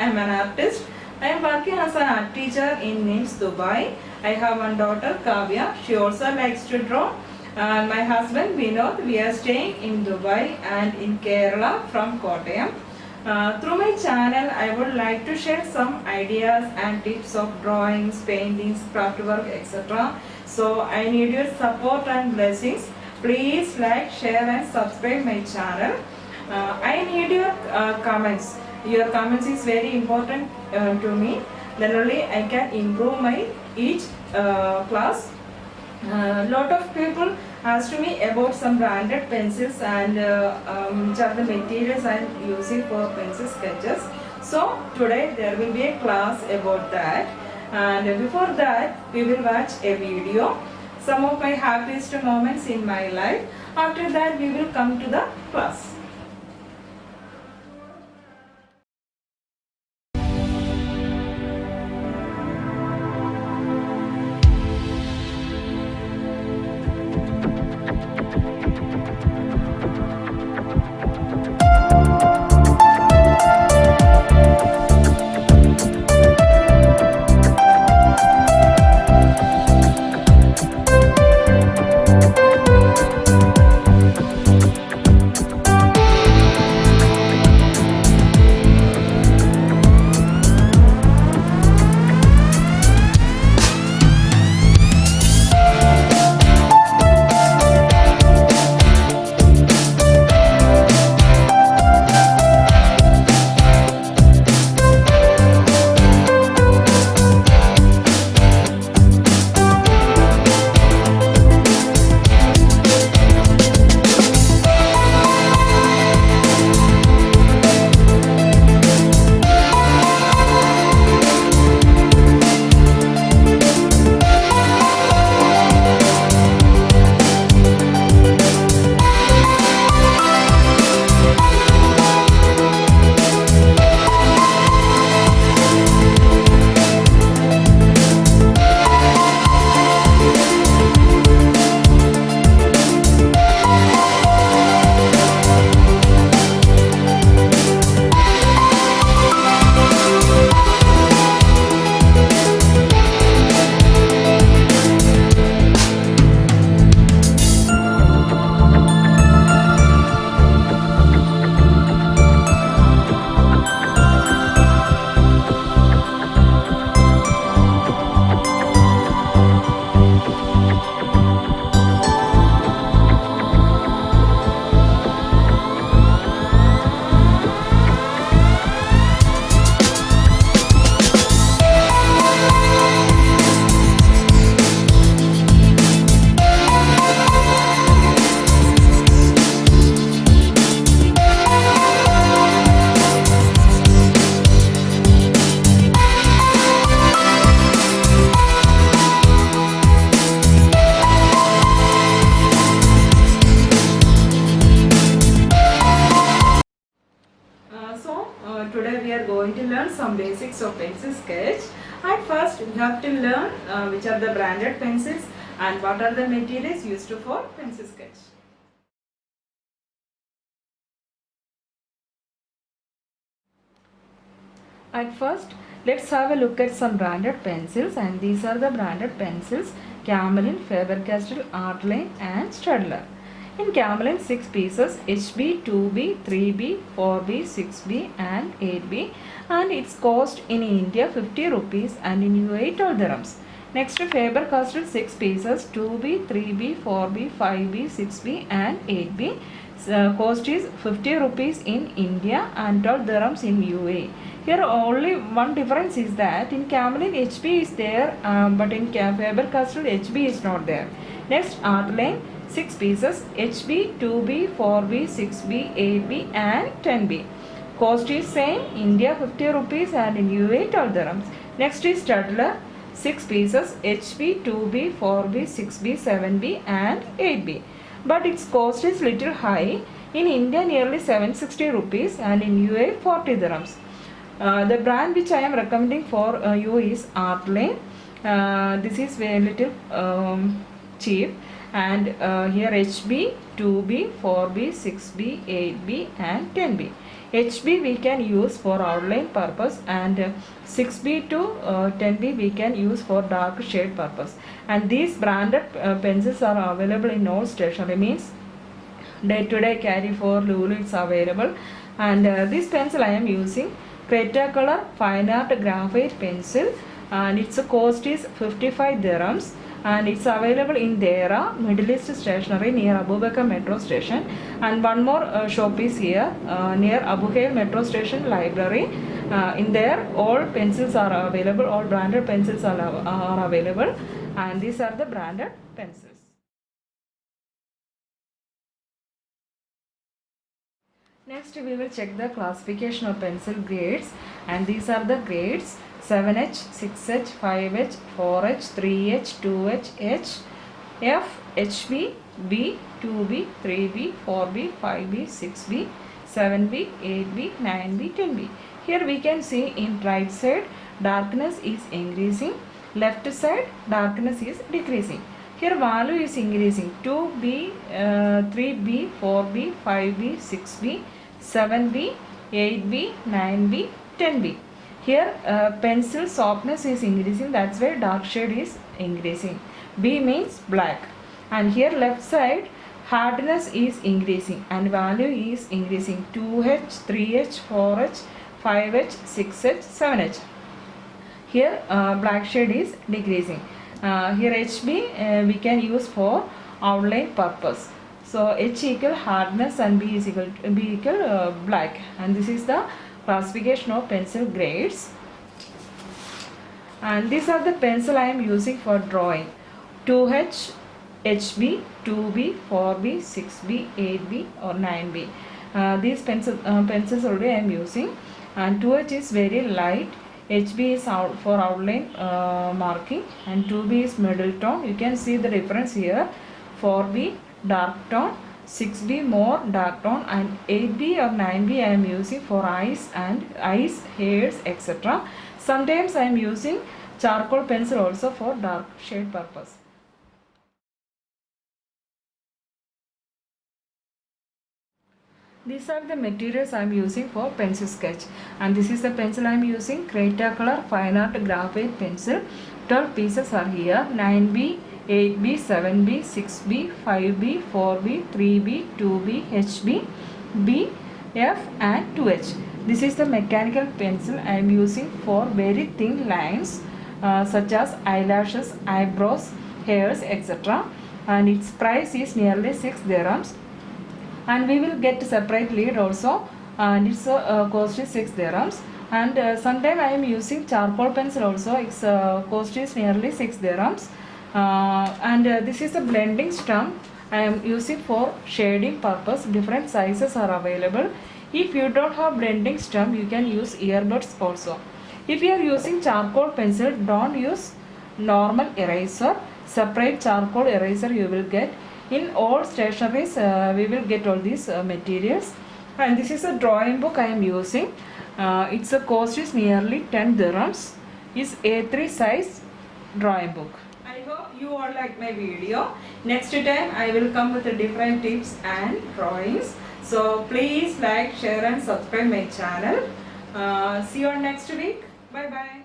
I am an artist. I am working as an art teacher in NIMS, Dubai. I have one daughter, Kavya. She also likes to draw. And my husband, Vinod, we are staying in Dubai and in Kerala from Kottayam. Through my channel, I would like to share some ideas and tips of drawings, paintings, craft work, etc. So I need your support and blessings. Please like, share and subscribe my channel. I need your comments. Your comments is very important to me. Then only I can improve my each class. Lot of people asked me about some branded pencils and which are the materials I am using for pencil sketches. So today there will be a class about that, and before that we will watch a video, some of my happiest moments in my life. After that we will come to the class. Today we are going to learn some basics of pencil sketch. At first we have to learn which are the branded pencils and what are the materials used for pencil sketch. At first let's have a look at some branded pencils, and these are the branded pencils: Camlin, Faber-Castell, Artline and Staedtler. In Camlin, 6 pieces: HB, 2B, 3B, 4B, 6B and 8B, and its cost in India 50 rupees and in UAE 12 dirhams. Next, Faber-Castell, 6 pieces: 2B, 3B, 4B, 5B, 6B and 8B. Cost is 50 rupees in India and 12 dirhams in UAE. Here only one difference is that in Camlin HB is there, but in Faber-Castell HB is not there. Next, Artline, 6 pieces: HB, 2B, 4B, 6B, 8B and 10B. Cost is same, India 50 rupees and in UAE 12 dirhams. Next is Staedtler, 6 pieces: HB, 2B, 4B, 6B, 7B and 8B. But its cost is little high. In India nearly 760 rupees and in UAE 40 dirhams. The brand which I am recommending for you is Artline. This is very little cheap, and here HB, 2B, 4B, 6B, 8B and 10B. HB we can use for outline purpose, and 6B to 10B we can use for dark shade purpose. And these branded pencils are available in all stationery, means day to day carry for Lulu it's available. And this pencil I am using Cretacolor Fine Art Graphite pencil, and its cost is 55 dirhams, and it's available in Dera, Middle East Stationery near Abu Bakr Metro Station, and one more shop is here near Abu Hail Metro Station Library. In there all pencils are available, all branded pencils are available, and these are the branded pencils. Next we will check the classification of pencil grades, and these are the grades: 7H, 6H, 5H, 4H, 3H, 2H, H, F, HB, B, 2B, 3B, 4B, 5B, 6B, 7B, 8B, 9B, 10B. Here we can see in right side darkness is increasing, left side darkness is decreasing. Here value is increasing: 2B, 3B, 4B, 5B, 6B, 7B, 8B, 9B, 10B. Here pencil softness is increasing, that's why dark shade is increasing. B means black. And here left side hardness is increasing and value is increasing: 2H, 3H, 4H, 5H, 6H, 7H. Here black shade is decreasing. Here HB we can use for outline purpose. So H equal hardness and B equal black, and this is the classification of pencil grades. And these are the pencil I am using for drawing: 2H, HB, 2B, 4B, 6B, 8B or 9B. These pencils already I am using, and 2H is very light, HB is out for outline marking, and 2B is middle tone. You can see the difference here: 4B dark tone, 6B more dark tone, and 8B or 9B I am using for eyes, hairs, etc. Sometimes I am using charcoal pencil also for dark shade purpose. These are the materials I am using for pencil sketch, and this is the pencil I am using, Cretacolor Fine Art Graphite pencil. 12 pieces are here: 9B, 8B, 7B, 6B, 5B, 4B, 3B, 2B, HB, B, F and 2H. This is the mechanical pencil I am using for very thin lines such as eyelashes, eyebrows, hairs, etc. And its price is nearly 6 dirhams. And we will get separate lid also, and its cost is 6 dirhams. And sometime I am using charcoal pencil also, its cost is nearly 6 dirhams. This is a blending stump I am using for shading purpose. Different sizes are available. If you don't have blending stump, you can use earbuds also. If you are using charcoal pencil, don't use normal eraser, separate charcoal eraser you will get. In all stationeries we will get all these materials. And this is a drawing book I am using. Its cost is nearly 10 dirhams. It's A3 size drawing book. I hope you all like my video. Next time I will come with different tips and drawings. So please like, share and subscribe my channel. See you on next week. Bye bye.